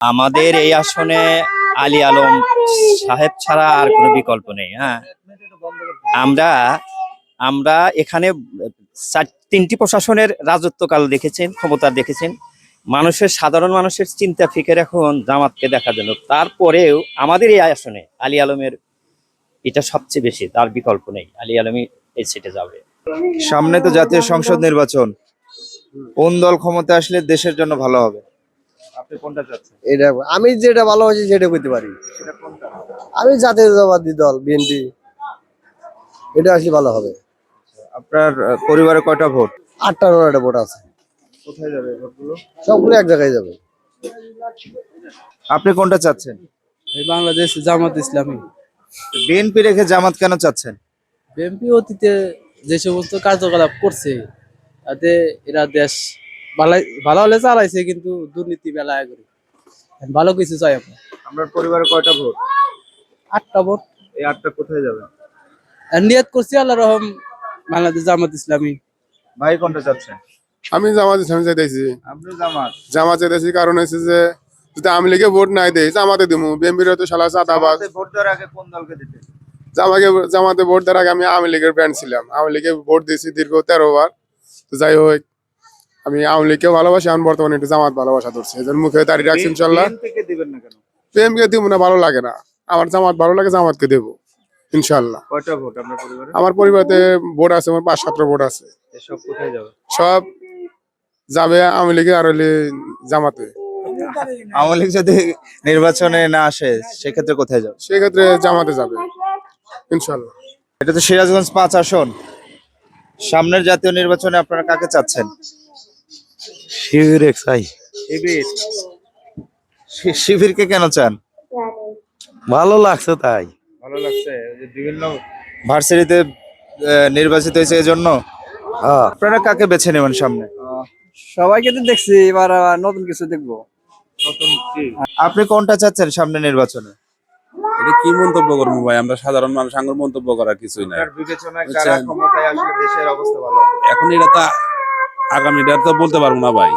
আমাদের এই আসনে আলী আলম সাহেব ছাড়া আর কোনো বিকল্প নেই। হ্যাঁ, আমরা আমরা এখানে তিনটি প্রশাসনের রাজত্বকাল দেখেছেন, ক্ষমতা দেখেছেন। সাধারণ মানুষের চিন্তা ফিকের এখন জামাতকে দেখা গেল। তারপরেও আমাদের এই আসনে আলী আলমের এটা সবচেয়ে বেশি, তার বিকল্প নেই। আলী আলমই এই সিটে যাবে। সামনে তো জাতীয় সংসদ নির্বাচন, কোন দল ক্ষমতা আসলে দেশের জন্য ভালো হবে? আপনি কোনটা চাচ্ছেন? এটা আমি যেটা ভালোবাসি সেটা করতে পারি। সেটা কোনটা? আমি জাতীয়তাবাদী দল বিএনপি, এটা আসলে ভালো হবে। আপনার পরিবারে কয়টা ভোট? 8টা-9টা ভোট আছে, কোথায় যাবে ভোটগুলো? সবগুলো এক জায়গায় যাবে। আপনি কোনটা চাচ্ছেন? এই বাংলাদেশ জামাত ইসলামী। বিএনপি রেখে জামাত কেন চাচ্ছেন? বিএনপি অতীতে যে সমস্ত কার্যকলাপ করছে তাতে এরা দেশ ভালো হলে চালাইছে, কিন্তু দুর্নীতি বেলায় করে ভালো কিছু চাই আমরা। আপনার পরিবারে কয়টা ভোট? 8টা ভোট। এই 8টা কোথায় যাবে? আর নিয়ত করছি আল্লাহ রহম বাংলাদেশ জামাত ইসলামী। ভাই কোনটা চাচ্ছেন? আমি জামাত ইসলামী চাইতেছি। আপনি জামাত? জামাত চাইতেছি কারণ হচ্ছে যে যদি আওয়ামী লীগে ভোট নাই দেয় জামাতে দিব। বিএনপির তো শালা চাঁদাবাজ। ভোট দেওয়ার আগে কোন দলকে দিতে? জামাতে ভোট দেওয়ার আগে আমি আওয়ামী লীগের ব্যান্ড ছিলাম। আওয়ামী লীগে ভোট দিয়েছি দীর্ঘ 13 বার। তো যাই হোক, আমি আওয়ামী লীগকেও ভালোবাসি, আমি বর্তমানে একটু জামাত ভালোবাসা ধরছি। এদের মুখে দাঁড়িয়ে রাখছি ইনশাল্লাহ। বিএনপিকে দিবেন না কেন? বিএনপিকে দিব না, ভালো লাগে না। আমার জামাত ভালো লাগে, জামাতকে দেবো ইনশাল্লাহ। কয়টা ভোট আপনার পরিবারে? আমার পরিবারে ভোট আছে, আমার 5-7টা ভোট আছে। এসব কোথায় যাবে? সব যাবে আওয়ামী লীগে আর হলে জামাতে। আওয়ামী লীগ যদি নির্বাচনে না আসে সেক্ষেত্রে কোথায় যাবে? সেক্ষেত্রে জামাতে যাবে ইনশাল্লাহ। এটা তো সিরাজগঞ্জ 5 আসন। সামনের জাতীয় নির্বাচনে আপনারা কাকে চাচ্ছেন? শিবির চাই। শিবির? শিবিরকে কেন চান? ভালো লাগছে তাই। ভালো লাগছে, যে বিভিন্ন ভার্সিটিতে নির্বাচিত হয়েছে এজন্য। হ্যাঁ, আপনারা কাকে বেছে নেবেন সামনে? সবাইকে তো দেখছি, এবার নতুন কিছু দেখবো। নতুন কি? আপনি কোনটা চাচ্ছেন সামনে নির্বাচনে? এটা কি মন্তব্য করবো ভাই, আমরা সাধারণ মানুষ, আঙ্গুর মন্তব্য করার কিছুই নাই। আপনার বিবেচনায় কারা ক্ষমতায় আসলে দেশের অবস্থা ভালো হবে? এখন এটা তো আগামীটা তো বলতে পারবো না ভাই।